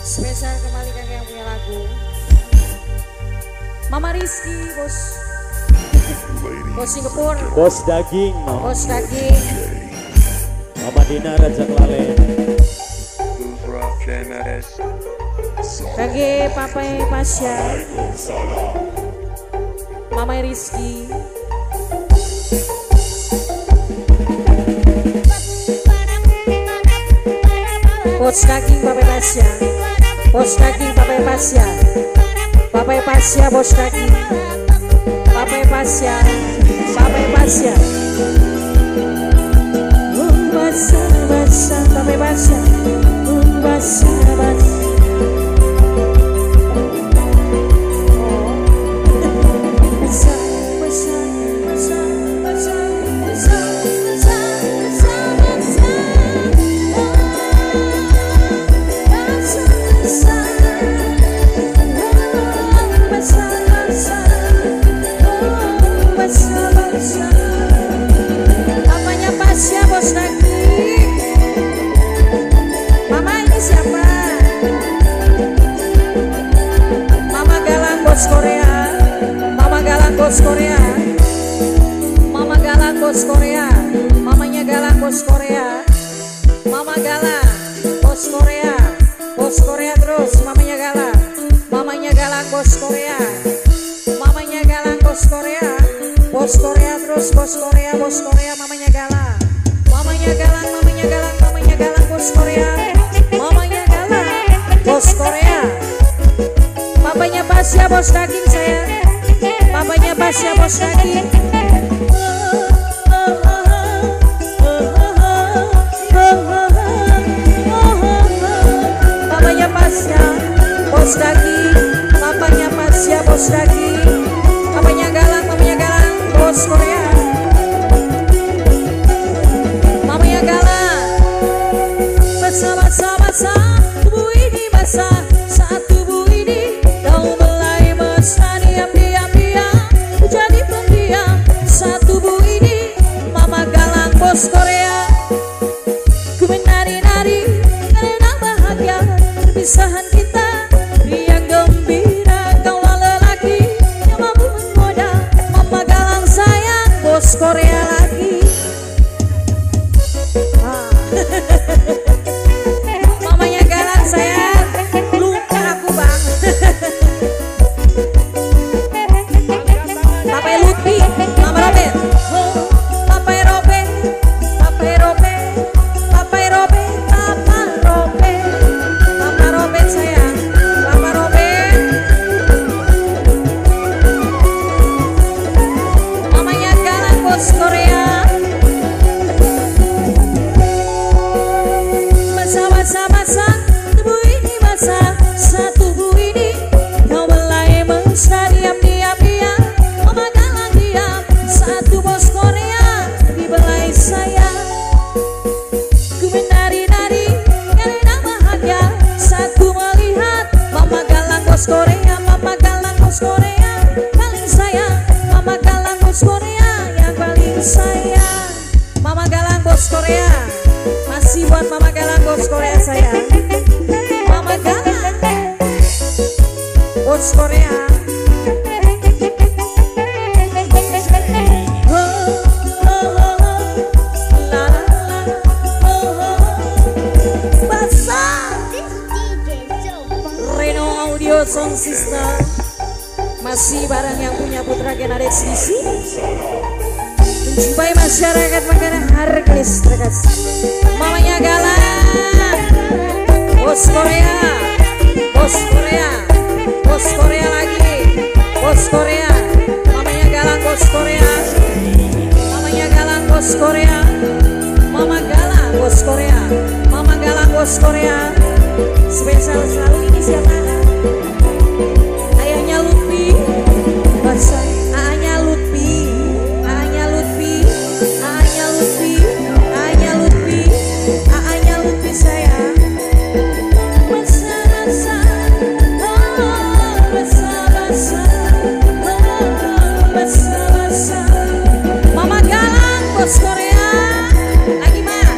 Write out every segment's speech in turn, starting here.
Spesial kembali kakek yang punya lagu. Mama Rizky, bos. Bos Singapura. Bos daging, no. Bos daging. Mama Dina Raja Kelalen. Kakek Papai Pasya. Mama Rizky. Bos daging Papai Pasya. Bos daging Papai Pasya. Papai Pasya bos daging. Papai Pasya. Papai Pasya. Basah basah Papai Pasya. Basah basah. Apanya Pasya bos daging. Mama ini siapa? Mama Galang bos Korea. Mama Galang bos Korea. Mama Galang bos Korea. Mamanya Galang bos Korea. Mama Galang bos Korea. Bos Korea terus mamanya Galang. Mamanya Galang bos Korea. Mamanya Galang bos Korea. Bos Korea terus bos Korea mamanya Galang. Mamanya Galang, mamanya Galang, mamanya Galang bos Korea. Mamanya Galang bos Korea. Papanya Pasya bos daging saya. Papanya Pasya bos daging. Papanya Pasya bos daging. Papanya Pasya bos daging. Mamanya Galang bos Korea. Mamanya Galang. Basah tubuh ini basah. Saat tubuh ini kau mulai mesra. Diam jadi pendiam. Saat tubuh ini Mama Galang bos Korea. Ku menari-nari karena bahagia perpisahan kita. Riang gembira kaulah lelaki yang mampu menggoda. Mama Galang sayang bos Korea lagi. Mamanya Galang sayang. Lupa aku bang. Papai Lutfi, Mama Robert. Papai Robert, Papai Robert, Papai Robert, Papa Robert. Papa Robert sayang. Papa Robert. Mamanya Galang bos Korea. Basah tubuh ini basah. Saat tubuh ini kau mulai mesra. Diam Mama Galang diam. Saat tuh bos Korea dibelai saya. Ku menari-nari karena bahagia saat ku melihat Mama Galang bos Korea. Mama Galang bos Korea paling sayang. Mama Galang bos Korea yang paling sayang. Mama Galang bos Korea. Masih buat Mama Galang bos Korea sayang. Mama Galang bos Korea. Reno Audio Sound System. Masih barang yang punya Putra Genades di sini. Menjumpai masyarakat Makanan Harklis terkasih. Mamanya Galang bos Korea. Bos Korea. Bos Korea lagi. Bos Korea. Mamanya Galang bos Korea. Mamanya Galang bos Korea. Mama Galang bos Korea. Mama Galang bos Korea. Spesial selalu ini siapa? Ayahnya Lutfi. Basah. Aanya Lutfi. Aanya Lutfi. Aanya Lutfi. Aanya Lutfi. Aanya Lutfi sayang. Basah. Mama Galang bos Korea. Lagi mah.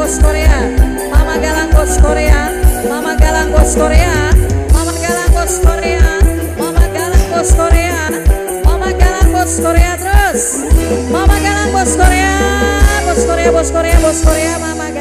bos Korea, Mama Galang bos Korea, Mama Galang bos Korea, Mama Galang bos Korea, Mama Galang bos Korea, Mama Galang bos Korea terus, Mama Galang bos Korea, bos Korea, bos Korea, bos Korea, Mama